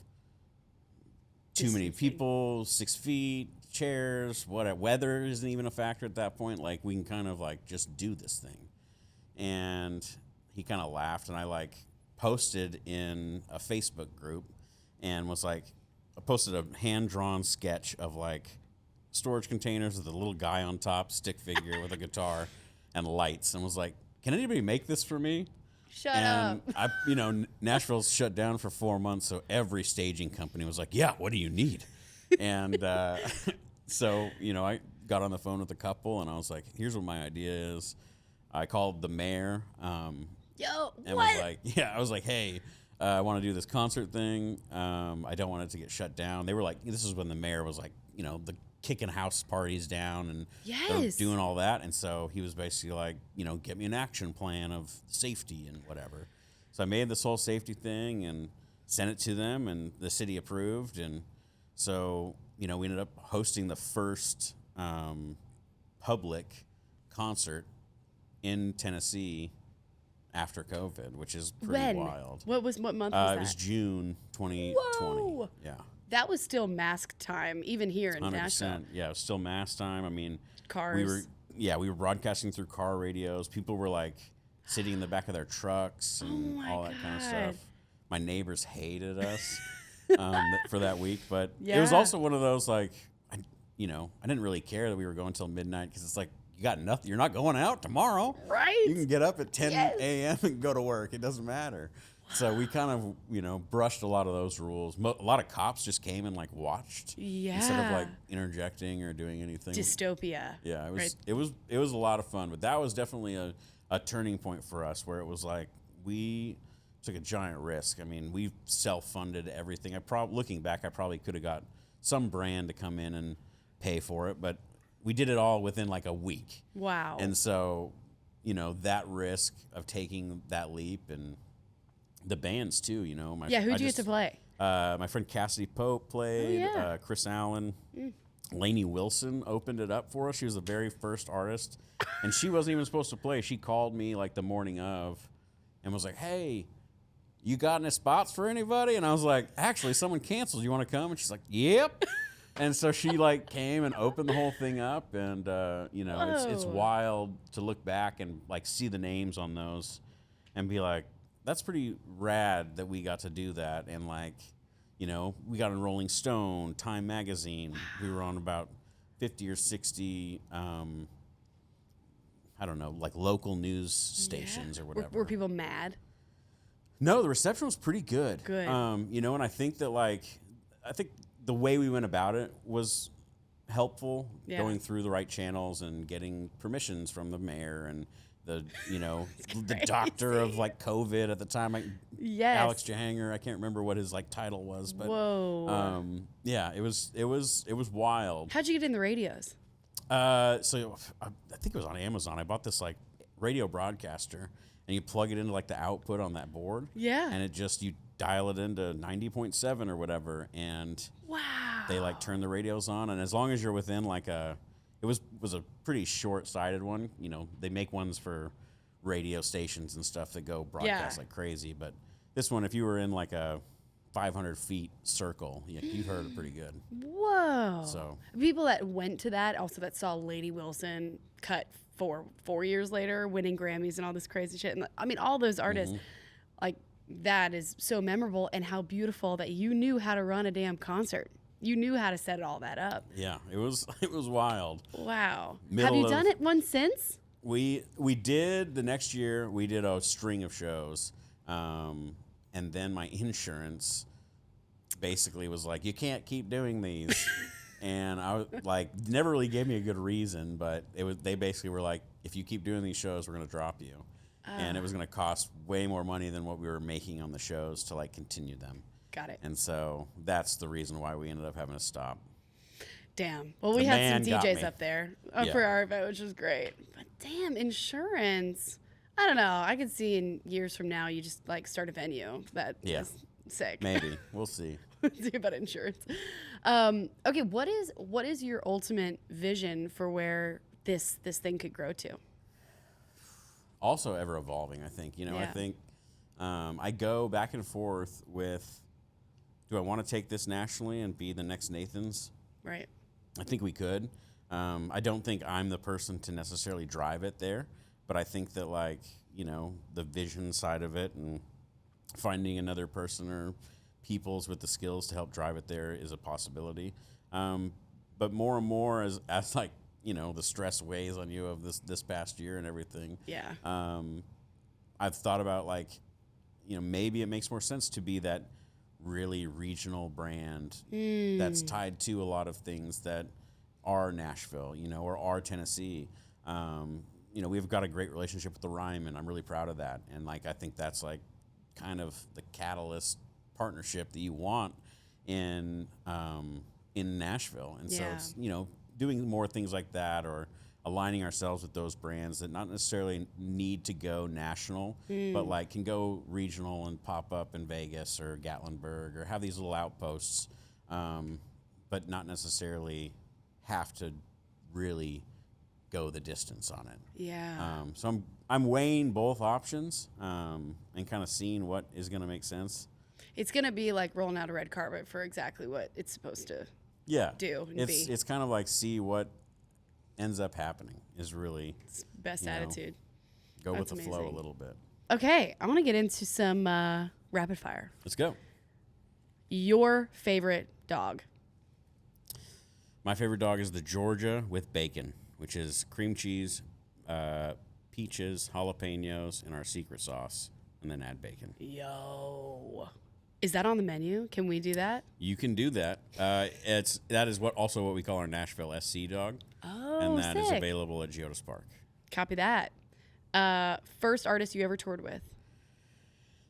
too many people, 6 feet, chairs, weather isn't even a factor at that point. Like, we can kind of like just do this thing. And he kind of laughed, and I like posted in a Facebook group and was like, I posted a hand-drawn sketch of like storage containers with a little guy on top, stick figure with a guitar and lights, and was like, can anybody make this for me? Shut and up. You know, Nashville's shut down for 4 months, so every staging company was like, yeah, what do you need? And so, you know, I got on the phone with a couple, and I was like, here's what my idea is. I called the mayor. Yo, and what? I was like, hey, I want to do this concert thing. I don't want it to get shut down. They were like, this is when the mayor was like, you know, the kicking house parties down and they're doing all that. And so he was basically like, you know, get me an action plan of safety and whatever. So I made this whole safety thing and sent it to them, and the city approved. And so, you know, we ended up hosting the first public concert in Tennessee after COVID, which is pretty wild. What month was that? It was June 2020. Whoa. Yeah. That was still mask time, even here in 100%. Nashville. Yeah, it was still mask time. I mean, cars. We were broadcasting through car radios. People were like sitting in the back of their trucks and all that kind of stuff. My neighbors hated us for that week, but it was also one of those like, I didn't really care that we were going till midnight, because it's like, you got nothing. You're not going out tomorrow, right? You can get up at 10 a.m. and go to work. It doesn't matter. So we kind of, brushed a lot of those rules. A lot of cops just came and like watched instead of like interjecting or doing anything. Dystopia. Yeah, it was a lot of fun, but that was definitely a turning point for us, where it was like we took a giant risk. I mean, we self-funded everything. Looking back, I probably could have got some brand to come in and pay for it, but we did it all within like a week. Wow. And so, that risk of taking that leap, and the bands too, who'd you get to play? My friend Cassidy Pope played. Chris Allen. Lainey Wilson opened it up for us. She was the very first artist, and she wasn't even supposed to play. She called me like the morning of and was like, hey, you got any spots for anybody? And I was like, actually, someone canceled. You want to come? And she's like, yep. And so she like came and opened the whole thing up, and it's wild to look back and like see the names on those and be like, that's pretty rad that we got to do that. And like, we got on Rolling Stone, Time Magazine. We were on about 50 or 60, I don't know, like local news stations or whatever. Were people mad? No, the reception was pretty good. Good. You know, and I think that I think the way we went about it was helpful, going through the right channels and getting permissions from the mayor and the the doctor of COVID at the time, Alex Jahanger. I can't remember what his title was, but yeah, it was wild. How'd you get in the radios? So I think it was on Amazon. I bought this radio broadcaster, and you plug it into the output on that board. Yeah. And it just, you dial it into 90.7 or whatever, and they turn the radios on, and as long as you're within it was a pretty short-sighted one. You know, they make ones for radio stations and stuff that go broadcast like crazy, but this one, if you were in a 500 feet circle, you heard it pretty good. Whoa. So people that went to that, also that saw Lady Wilson cut 4 years later, winning Grammys and all this crazy shit. And I mean, all those artists, that is so memorable, and how beautiful that you knew how to run a damn concert. You knew how to set all that up. Yeah, it was wild. Wow. Have you done it once since? We did the next year. We did a string of shows, and then my insurance basically was like, "You can't keep doing these," and I was never really gave me a good reason, but they basically were like, "If you keep doing these shows, we're going to drop you," and it was going to cost way more money than what we were making on the shows to continue them. Got it. And so that's the reason why we ended up having to stop. Damn. Well, we had some DJs up there for our event, which was great. But damn, insurance. I don't know. I could see in years from now you just start a venue. That is sick. Maybe. We'll see. See about insurance. Okay, what is your ultimate vision for where this thing could grow to? Also ever evolving, I think. I think I go back and forth with, do I want to take this nationally and be the next Nathan's? Right. I think we could. I don't think I'm the person to necessarily drive it there, but I think that the vision side of it and finding another person or peoples with the skills to help drive it there is a possibility. But more and more as the stress weighs on you of this past year and everything. Yeah. I've thought about maybe it makes more sense to be that really regional brand that's tied to a lot of things that are Nashville, or are Tennessee. We've got a great relationship with the Ryman. I'm really proud of that. And I think that's kind of the catalyst partnership that you want in Nashville. And so it's, doing more things like that, or aligning ourselves with those brands that not necessarily need to go national, but can go regional and pop up in Vegas or Gatlinburg, or have these little outposts, but not necessarily have to really go the distance on it. Yeah. So I'm weighing both options and kind of seeing what is going to make sense. It's going to be rolling out a red carpet for exactly what it's supposed to do and be. It's kind of see what ends up happening is really best attitude. Go with the flow a little bit. Okay, I want to get into some rapid fire. Let's go. Your favorite dog? My favorite dog is the Georgia with bacon, which is cream cheese, peaches, jalapenos, and our secret sauce, and then add bacon. Yo. Is that on the menu? Can we do that? You can do that. That is what we call our Nashville SC dog. Oh, and that is sick. available at Geodis Park. Copy that. First artist you ever toured with?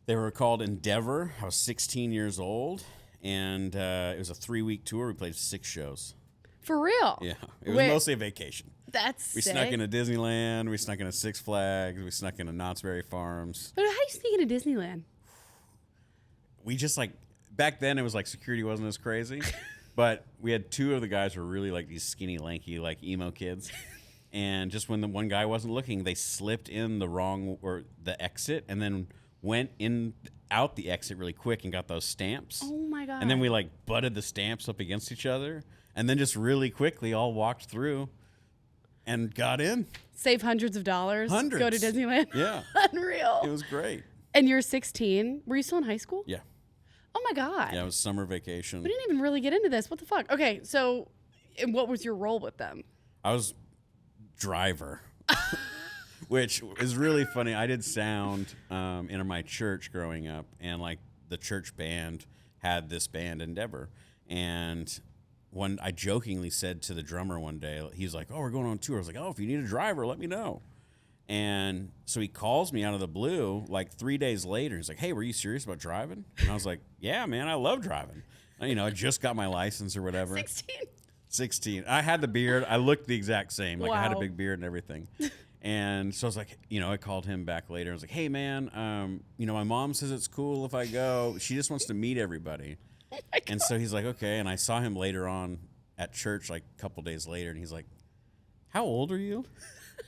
They were called Endeavor. I was 16 years old, and it was a 3-week tour. We played 6 shows. For real? Yeah. It was mostly a vacation. That's We sick. snuck into Disneyland. We snuck into Six Flags. We snuck into Knott's Berry Farms. But how do you sneak into Disneyland? We just back then it was security wasn't as crazy, but we had 2 of the guys were really these skinny, lanky, emo kids. And just when the one guy wasn't looking, they slipped in the exit and then went out the exit really quick and got those stamps. Oh my God. And then we butted the stamps up against each other and then just really quickly all walked through and got in. Save hundreds of dollars. Hundreds. Go to Disneyland. Yeah. Unreal. It was great. And you're 16. Were you still in high school? Yeah. Oh my God. Yeah, it was summer vacation. We didn't even really get into this. What the fuck? Okay, so and what was your role with them? I was driver. which is really funny. I did sound in my church growing up, and like the church band had this band Endeavor, and I jokingly said to the drummer one day, he's like, "Oh, we're going on tour." I was like, "Oh, if you need a driver, let me know." And so he calls me out of the blue like 3 days later. He's like, "Hey, were you serious about driving?" And I was like, "Yeah, man, I love driving. I just got my license or whatever." 16. I had the beard. I looked the exact same. Like I had a big beard and everything. And so I was like, I called him back later. I was like, "Hey, man, my mom says it's cool if I go. She just wants to meet everybody." And so he's like, "Okay." And I saw him later on at church, like a couple days later, and he's like, "How old are you?"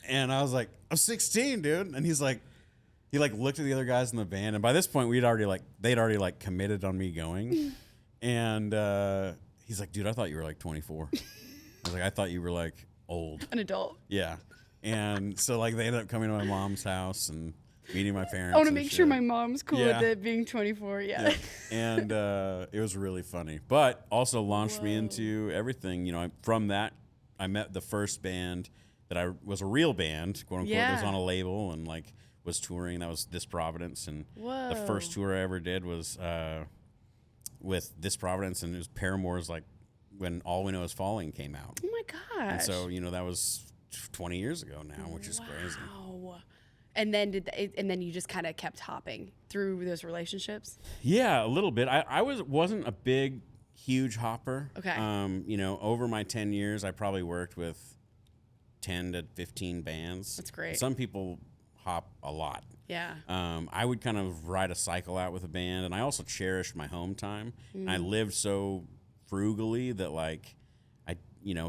And I was like, "I'm 16, dude." And he looked at the other guys in the band, and by this point they'd already committed on me going. And he's like, "Dude, I thought you were like 24." I was like, "I thought you were like old, An adult." Yeah. And so like they ended up coming to my mom's house and meeting my parents. I want to make sure my mom's cool with it being 24. Yeah. And it was really funny, but also launched me into everything. From that, I met the first band that was a real band, quote unquote. That was on a label and like was touring. That was This Providence, and the first tour I ever did was with This Providence, and it was Paramore's like when All We Know Is Falling came out. Oh my gosh! And so that was 20 years ago now, which is crazy. Wow. And then and then you just kind of kept hopping through those relationships? Yeah, a little bit. I wasn't a big, huge hopper. Okay. Over my 10 years, I probably worked with 10 to 15 bands. That's great. Some people hop a lot. Yeah. I would kind of ride a cycle out with a band, and I also cherished my home time. And I lived so frugally that like I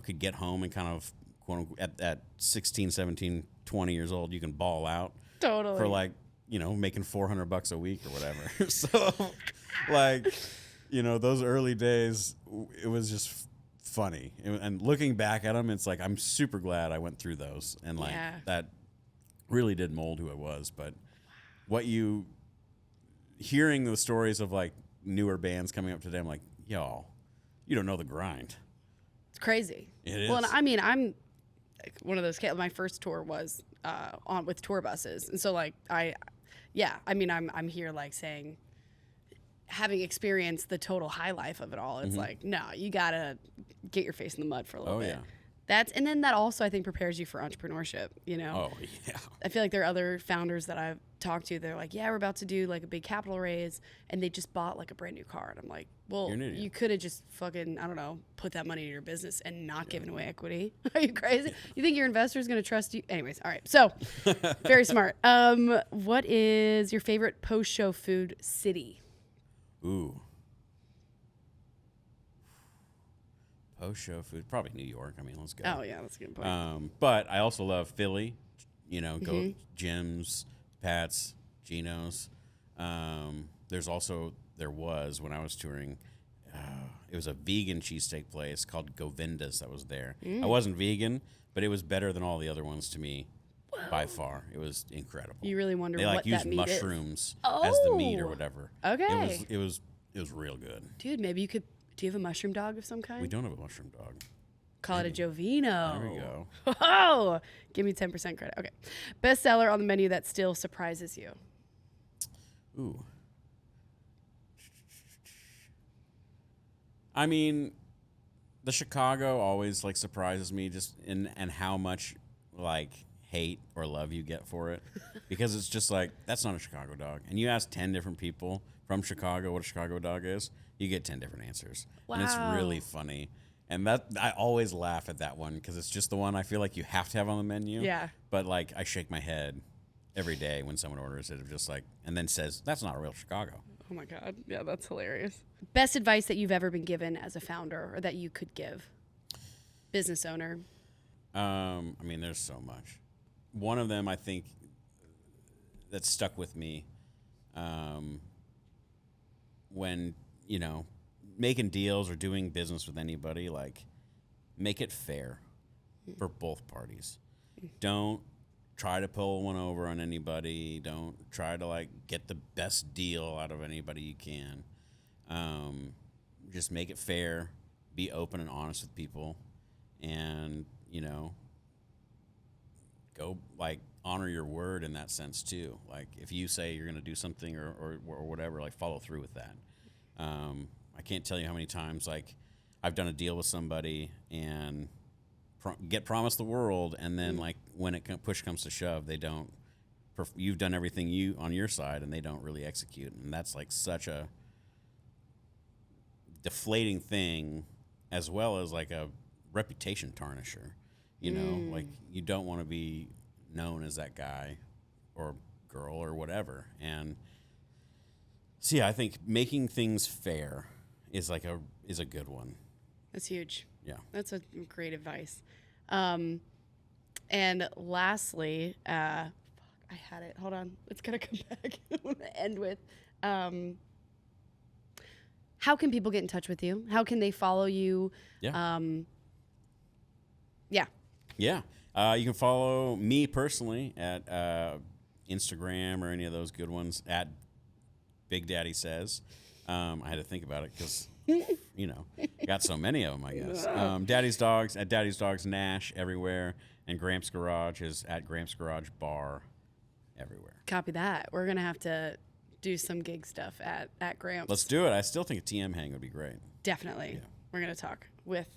could get home and kind of quote unquote, at 16, 17, 20 years old, you can ball out totally for like making $400 a week or whatever. So like those early days, it was just funny. And looking back at them, it's like I'm super glad I went through those, and like that really did mold who I was. But hearing the stories of like newer bands coming up today, I'm like, y'all, you don't know the grind. It's crazy. It is. Well, and I mean, I'm one of those kids. My first tour was with tour buses, and so like I'm here like saying, having experienced the total high life of it all, it's like, no, you gotta get your face in the mud for a little bit. And then that also I think prepares you for entrepreneurship. Oh yeah. I feel like there are other founders that I've talked to. They're like, yeah, we're about to do like a big capital raise, and they just bought like a brand new car. And I'm like, well, you could have just fucking, I don't know, put that money in your business and not given away equity. Are you crazy? You think your investor is going to trust you? Anyways, all right. So very smart. What is your favorite post-show food city? Ooh. Post-show food, probably New York. I mean, let's go. Oh yeah, that's a good point. But I also love Philly. Go Jim's, Pat's, Geno's. There was when I was touring. It was a vegan cheesesteak place called Govinda's that was there. I wasn't vegan, but it was better than all the other ones to me. By far, it was incredible. You really wonder they what used that meat mushrooms is. as the meat or whatever. Okay, it was real good. Dude, maybe you could. Do you have a mushroom dog of some kind? We don't have a mushroom dog. Call it a Jovino. There we go. Oh, give me 10% credit. Okay, bestseller on the menu that still surprises you. Ooh. I mean, the Chicago always like surprises me just and how much like hate or love you get for it, because it's just like, that's not a Chicago dog. And you ask 10 different people from Chicago what a Chicago dog is, you get 10 different answers. Wow. And it's really funny. And that I always laugh at that one because it's just the one I feel like you have to have on the menu. Yeah. But like I shake my head every day when someone orders it, of just like, and then says, that's not a real Chicago. Oh my God. Yeah, that's hilarious. Best advice that you've ever been given as a founder or that you could give? Business owner. I mean, there's so much. One of them I think that stuck with me when, making deals or doing business with anybody, like, make it fair for both parties. Don't try to pull one over on anybody. Don't try to, like, get the best deal out of anybody you can. Just make it fair. Be open and honest with people. And, go, like, honor your word in that sense too. Like if you say you're going to do something or whatever, like follow through with that. I can't tell you how many times like I've done a deal with somebody and get promised the world, and then like when push comes to shove, they don't. You've done everything you on your side, and they don't really execute, and that's like such a deflating thing, as well as like a reputation tarnisher. You know, like you don't want to be known as that guy or girl or whatever. And so yeah, I think making things fair is a good one. That's huge. Yeah. That's a great advice. And lastly, I had it. Hold on. It's going to come back. I'm going to end with, how can people get in touch with you? How can they follow you? Yeah. Yeah. Yeah. You can follow me personally at Instagram or any of those good ones at Big Daddy Says. I had to think about it because, you know, got so many of them, I guess. Daddy's Dogs at Daddy's Dogs Nash everywhere. And Gramps Garage is at Gramps Garage Bar everywhere. Copy that. We're going to have to do some gig stuff at Gramps. Let's do it. I still think a TM hang would be great. Definitely. Yeah. We're going to talk with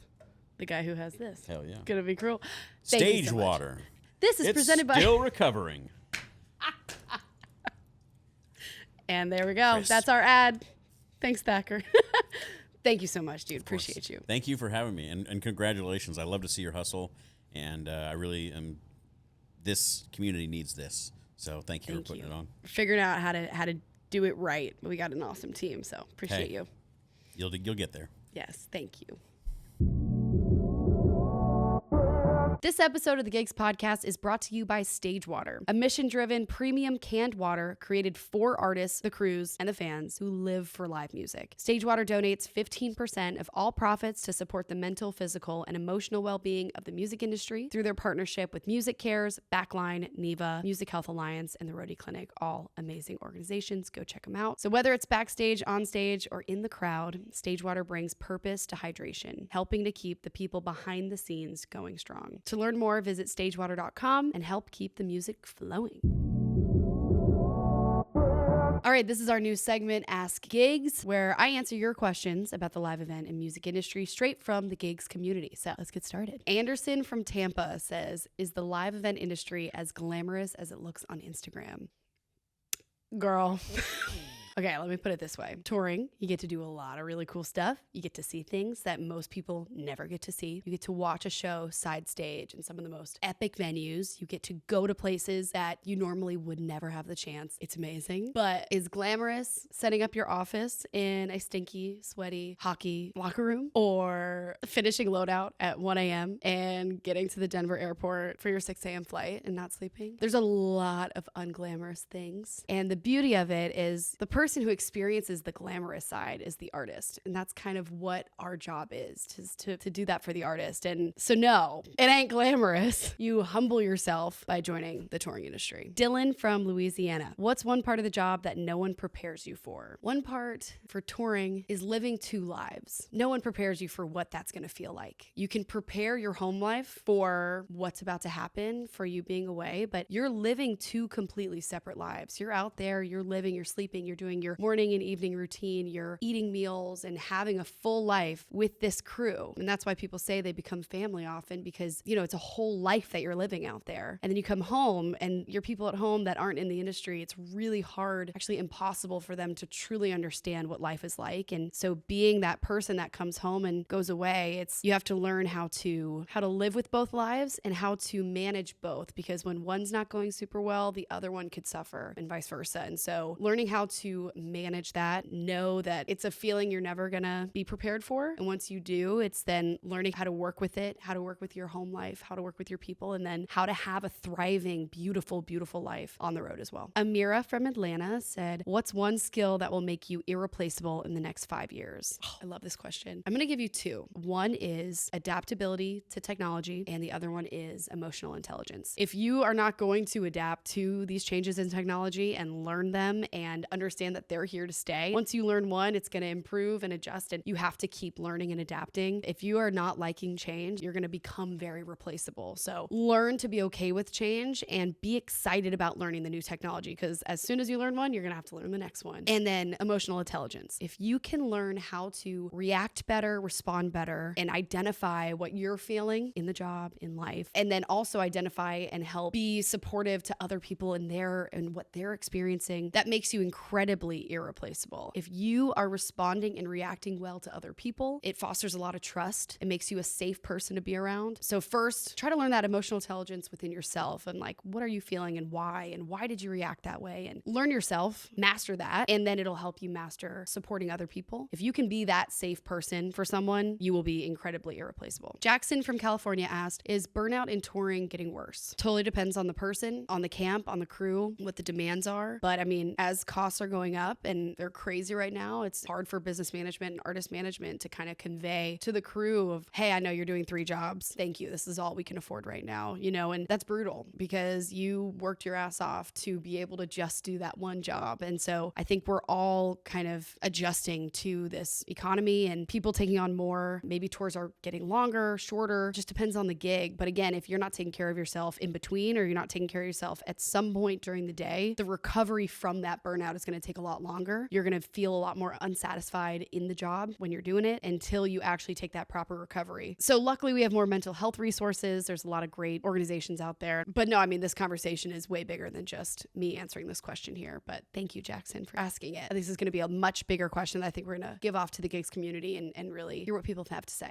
the guy who has this. Hell yeah. Gonna be cruel. Stage Water. This is presented by Still recovering. And there we go. Chris. That's our ad. Thanks, Thacker. Thank you so much, dude. Appreciate you. Thank you for having me, and congratulations. I love to see your hustle, and I really am. This community needs this, so thank you for putting it on. Figuring out how to do it right. We got an awesome team, so appreciate you. You'll get there. Yes, thank you. This episode of the Gigs Podcast is brought to you by Stage Water, a mission-driven premium canned water created for artists, the crews, and the fans who live for live music. Stage Water donates 15% of all profits to support the mental, physical, and emotional well-being of the music industry through their partnership with Music Cares, Backline, NEVA, Music Health Alliance, and the Roadie Clinic, all amazing organizations. Go check them out. So whether it's backstage, on stage, or in the crowd, Stage Water brings purpose to hydration, helping to keep the people behind the scenes going strong. To learn more, visit stagewater.com and help keep the music flowing. All right, this is our new segment, Ask Gigs, where I answer your questions about the live event and music industry straight from the gigs community. So let's get started. Anderson from Tampa says, is the live event industry as glamorous as it looks on Instagram? Girl. Okay, let me put it this way. Touring, you get to do a lot of really cool stuff. You get to see things that most people never get to see. You get to watch a show side stage in some of the most epic venues. You get to go to places that you normally would never have the chance. It's amazing. But is glamorous setting up your office in a stinky, sweaty hockey locker room, or finishing loadout at 1 a.m. and getting to the Denver airport for your 6 a.m. flight and not sleeping? There's a lot of unglamorous things. And the beauty of it is the person who experiences the glamorous side is the artist. And that's kind of what our job is to do that for the artist. And so no, it ain't glamorous. You humble yourself by joining the touring industry. Dylan from Louisiana. What's one part of the job that no one prepares you for? One part for touring is living two lives. No one prepares you for what that's going to feel like. You can prepare your home life for what's about to happen, for you being away, but you're living two completely separate lives. You're out there, you're living, you're sleeping, you're doing your morning and evening routine, you're eating meals and having a full life with this crew. And that's why people say they become family often, because, you know, it's a whole life that you're living out there. And then you come home and your people at home that aren't in the industry, it's really hard, actually impossible for them to truly understand what life is like. And so being that person that comes home and goes away, you have to learn how to live with both lives and how to manage both, because when one's not going super well, the other one could suffer and vice versa. And so learning how to manage that, know that it's a feeling you're never gonna be prepared for. And once you do, it's then learning how to work with it, how to work with your home life, how to work with your people, and then how to have a thriving, beautiful, beautiful life on the road as well. Amira from Atlanta said, what's one skill that will make you irreplaceable in the next 5 years? Oh, I love this question. I'm gonna give you two. One is adaptability to technology, and the other one is emotional intelligence. If you are not going to adapt to these changes in technology and learn them and understand understand that they're here to stay. Once you learn one, it's going to improve and adjust, and you have to keep learning and adapting. If you are not liking change, you're going to become very replaceable. So learn to be okay with change and be excited about learning the new technology, because as soon as you learn one, you're going to have to learn the next one. And then emotional intelligence. If you can learn how to react better, respond better, and identify what you're feeling in the job, in life, and then also identify and help be supportive to other people in their and what they're experiencing, that makes you incredibly irreplaceable. If you are responding and reacting well to other people, it fosters a lot of trust. It makes you a safe person to be around. So first, try to learn that emotional intelligence within yourself, and like, what are you feeling and why did you react that way? And learn yourself, master that, and then it'll help you master supporting other people. If you can be that safe person for someone, you will be incredibly irreplaceable. Jackson from California asked, is burnout in touring getting worse? Totally depends on the person, on the camp, on the crew, what the demands are. But I mean, as costs are going up and they're crazy right now, it's hard for business management and artist management to kind of convey to the crew of, hey, I know you're doing 3 jobs. Thank you. This is all we can afford right now, and that's brutal because you worked your ass off to be able to just do that one job. And so I think we're all kind of adjusting to this economy and people taking on more. Maybe tours are getting longer, shorter, just depends on the gig. But again, if you're not taking care of yourself in between, or you're not taking care of yourself at some point during the day, the recovery from that burnout is going to take a lot longer. You're going to feel a lot more unsatisfied in the job when you're doing it until you actually take that proper recovery. So luckily we have more mental health resources. There's a lot of great organizations out there. But no, I mean, this conversation is way bigger than just me answering this question here. But thank you, Jackson, for asking it. This is going to be a much bigger question that I think we're going to give off to the gigs community and really hear what people have to say.